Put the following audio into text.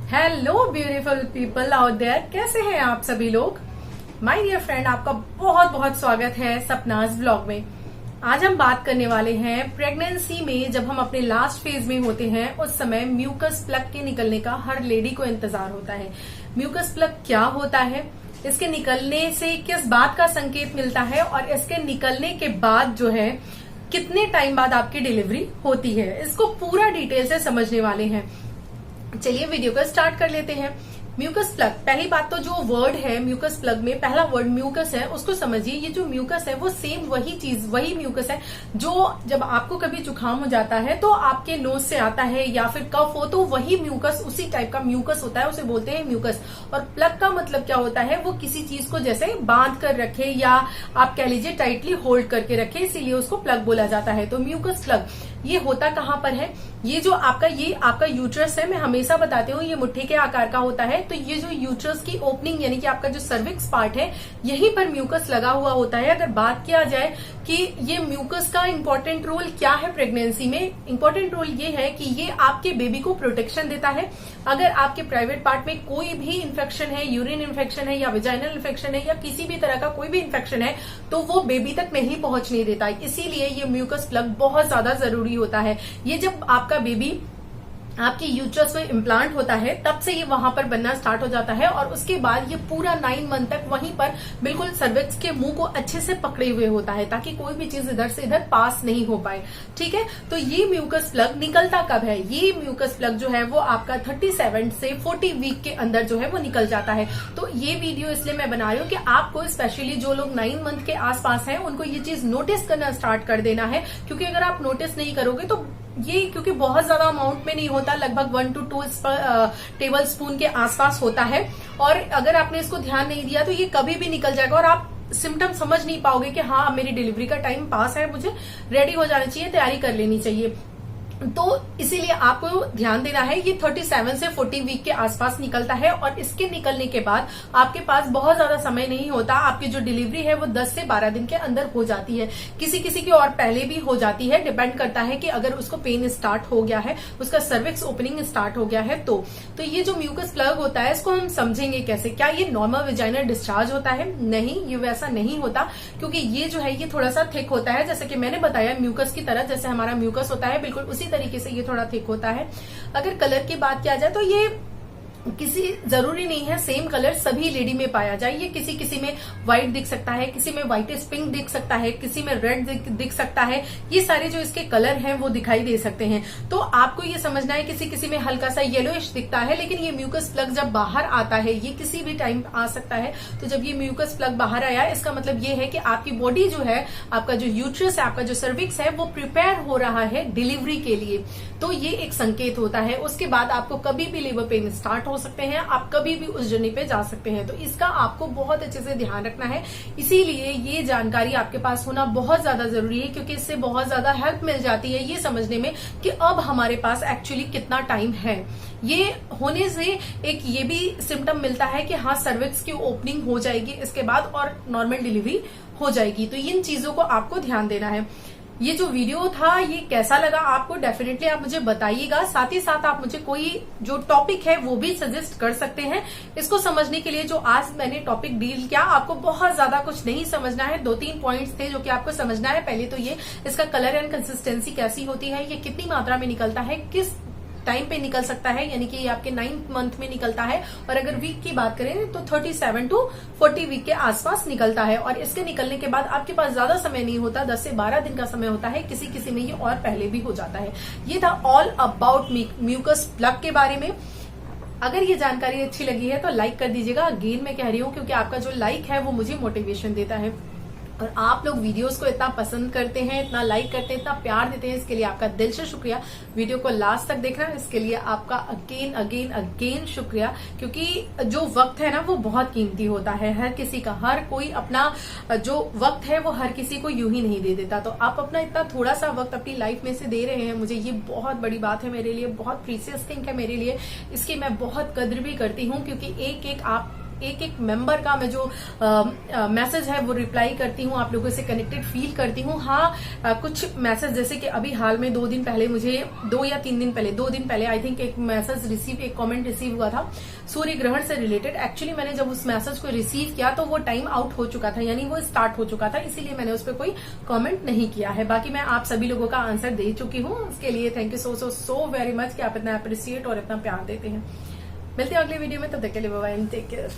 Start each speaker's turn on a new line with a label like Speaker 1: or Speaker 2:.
Speaker 1: Hello beautiful people out there, कैसे हैं आप सभी लोग। माय डियर फ्रेंड, आपका बहुत बहुत स्वागत है सपनाज व्लॉग में। आज हम बात करने वाले हैं प्रेगनेंसी में जब हम अपने लास्ट फेज में होते हैं उस समय म्यूकस प्लग के निकलने का हर लेडी को इंतजार होता है। म्यूकस प्लग क्या होता है, इसके निकलने से किस बात का संकेत मिलता है और इसके निकलने के बाद जो है कितने टाइम बाद आपकी डिलीवरी होती है, इसको पूरा डिटेल से समझने वाले हैं। चलिए वीडियो को स्टार्ट कर लेते हैं। म्यूकस प्लग, पहली बात तो जो वर्ड है म्यूकस प्लग में पहला वर्ड म्यूकस है उसको समझिए। ये जो म्यूकस है वो सेम वही चीज, वही म्यूकस है जो जब आपको कभी जुकाम हो जाता है तो आपके नोज से आता है या फिर कफ हो तो वही म्यूकस, उसी टाइप का म्यूकस होता है, उसे बोलते हैं म्यूकस। और प्लग का मतलब क्या होता है, वो किसी चीज को जैसे बांध कर रखे या आप कह लीजिए टाइटली होल्ड करके रखे, इसीलिए उसको प्लग बोला जाता है। तो म्यूकस प्लग ये होता कहाँ पर है, ये आपका यूट्रस है। मैं हमेशा बताती हूँ ये मुट्ठी के आकार का होता है। तो ये जो यूट्रस की ओपनिंग यानी कि आपका जो सर्विक्स पार्ट है यहीं पर म्यूकस लगा हुआ होता है। अगर बात किया जाए कि ये म्यूकस का इंपॉर्टेंट रोल क्या है प्रेगनेंसी में, इंपॉर्टेंट रोल ये है कि ये आपके बेबी को प्रोटेक्शन देता है। अगर आपके प्राइवेट पार्ट में कोई भी इन्फेक्शन है, यूरिन इन्फेक्शन है या वेजाइनल इन्फेक्शन है या किसी भी तरह का कोई भी इन्फेक्शन है तो वो बेबी तक नहीं पहुंचने देता। इसीलिए ये म्यूकस प्लग बहुत ज्यादा जरूरी होता है। ये जब आपका बेबी आपके यूट्रस में इम्प्लांट होता है तब से ये वहां पर बनना स्टार्ट हो जाता है और उसके बाद ये पूरा 9 मंथ तक वहीं पर बिल्कुल सर्विक्स के मुंह को अच्छे से पकड़े हुए होता है ताकि कोई भी चीज इधर से इधर पास नहीं हो पाए। ठीक है, तो ये म्यूकस प्लग निकलता कब है, ये म्यूकस प्लग जो है वो आपका 37 से 40 वीक के अंदर जो है वो निकल जाता है। तो ये वीडियो इसलिए मैं बना रही हूँ कि आपको स्पेशली जो लोग 9 मंथ के आसपास हैं उनको ये चीज नोटिस करना स्टार्ट कर देना है, क्योंकि अगर आप नोटिस नहीं करोगे तो ये क्योंकि बहुत ज्यादा अमाउंट में नहीं होता, लगभग 1 to 2 टेबल स्पून के आसपास होता है और अगर आपने इसको ध्यान नहीं दिया तो ये कभी भी निकल जाएगा और आप सिम्टम समझ नहीं पाओगे कि हाँ मेरी डिलीवरी का टाइम पास है, मुझे रेडी हो जाना चाहिए, तैयारी कर लेनी चाहिए। तो इसीलिए आपको ध्यान देना है। ये 37 से 40 वीक के आसपास निकलता है और इसके निकलने के बाद आपके पास बहुत ज्यादा समय नहीं होता, आपकी जो डिलीवरी है वो 10 से 12 दिन के अंदर हो जाती है। किसी किसी की और पहले भी हो जाती है, डिपेंड करता है कि अगर उसको पेन स्टार्ट हो गया है, उसका सर्विक्स ओपनिंग स्टार्ट हो गया है तो ये जो म्यूकस प्लग होता है इसको हम समझेंगे कैसे। क्या ये नॉर्मल वेजाइनल डिस्चार्ज होता है? नहीं, ये वैसा नहीं होता, क्योंकि ये जो है ये थोड़ा सा थिक होता है, जैसे कि मैंने बताया म्यूकस की तरह, जैसे हमारा म्यूकस होता है बिल्कुल उसी तरीके से ये थोड़ा थिक होता है। अगर कलर की बात किया जाए तो ये किसी जरूरी नहीं है सेम कलर सभी लेडी में पाया जाए। ये किसी किसी में व्हाइट दिख सकता है, किसी में व्हाइटिश पिंक दिख सकता है, किसी में रेड दिख सकता है। ये सारे जो इसके कलर हैं वो दिखाई दे सकते हैं। तो आपको ये समझना है किसी किसी में हल्का सा येलोइश दिखता है, लेकिन ये म्यूकस प्लग जब बाहर आता है, ये किसी भी टाइम आ सकता है। तो जब ये म्यूकस प्लग बाहर आया इसका मतलब ये है कि आपकी बॉडी जो है, आपका जो यूट्रस है, आपका जो सर्विक्स है वो प्रिपेयर हो रहा है डिलीवरी के लिए। तो ये एक संकेत होता है। उसके बाद आपको कभी भी लेबर पेन स्टार्ट हो सकते हैं, आप कभी भी उस जर्नी पे जा सकते हैं। तो इसका आपको बहुत अच्छे से ध्यान रखना है। इसीलिए ये जानकारी आपके पास होना बहुत ज्यादा जरूरी है, क्योंकि इससे बहुत ज्यादा हेल्प मिल जाती है ये समझने में कि अब हमारे पास एक्चुअली कितना टाइम है। ये होने से एक ये भी सिम्टम मिलता है कि हाँ सर्विक्स की ओपनिंग हो जाएगी इसके बाद और नॉर्मल डिलीवरी हो जाएगी। तो इन चीजों को आपको ध्यान देना है। ये जो वीडियो था ये कैसा लगा आपको, डेफिनेटली आप मुझे बताइएगा। साथ ही साथ आप मुझे कोई जो टॉपिक है वो भी सजेस्ट कर सकते हैं इसको समझने के लिए। जो आज मैंने टॉपिक डील किया आपको बहुत ज्यादा कुछ नहीं समझना है, 2-3 पॉइंट्स थे जो कि आपको समझना है। पहले तो ये इसका कलर एंड कंसिस्टेंसी कैसी होती है, ये कितनी मात्रा में निकलता है, किस टाइम पे निकल सकता है, यानी कि ये आपके 9th मंथ में निकलता है। और अगर वीक की बात करें तो 37 to 40 वीक के आसपास निकलता है। और इसके निकलने के बाद आपके पास ज्यादा समय नहीं होता, 10 से 12 दिन का समय होता है, किसी किसी में ये और पहले भी हो जाता है। ये था ऑल अबाउट म्यूकस प्लग के बारे में। अगर ये जानकारी अच्छी लगी है तो लाइक कर दीजिएगा। अगेन मैं कह रही हूँ क्योंकि आपका जो लाइक है वो मुझे मोटिवेशन देता है। और आप लोग वीडियोस को इतना पसंद करते हैं, इतना लाइक करते हैं, इतना प्यार देते हैं, इसके लिए आपका दिल से शुक्रिया। वीडियो को लास्ट तक देखना, इसके लिए आपका अगेन अगेन अगेन शुक्रिया। क्योंकि जो वक्त है ना वो बहुत कीमती होता है हर किसी का। हर कोई अपना जो वक्त है वो हर किसी को यूं ही नहीं दे देता। तो आप अपना इतना थोड़ा सा वक्त अपनी लाइफ में से दे रहे हैं मुझे, ये बहुत बड़ी बात है मेरे लिए, बहुत प्रीसियस थिंग है मेरे लिए। इसकी मैं बहुत कद्र भी करती हूँ, क्योंकि एक एक आप एक एक मेंबर का मैं जो मैसेज है वो रिप्लाई करती हूँ, आप लोगों से कनेक्टेड फील करती हूँ। हाँ, कुछ मैसेज जैसे कि अभी हाल में 2 दिन पहले मुझे 2 या 3 दिन पहले 2 दिन पहले आई थिंक एक मैसेज रिसीव, एक कमेंट रिसीव हुआ था सूर्य ग्रहण से रिलेटेड। एक्चुअली मैंने जब उस मैसेज को रिसीव किया तो वो टाइम आउट हो चुका था, यानी वो स्टार्ट हो चुका था, इसीलिए मैंने उस पर कोई कमेंट नहीं किया है। बाकी मैं आप सभी लोगों का आंसर दे चुकी हूँ, उसके लिए thank you so very much कि आप इतना अप्रिशिएट और इतना प्यार देते हैं। मिलते हैं अगले वीडियो में, तब तक के लिए बाय बाय, टेक केयर।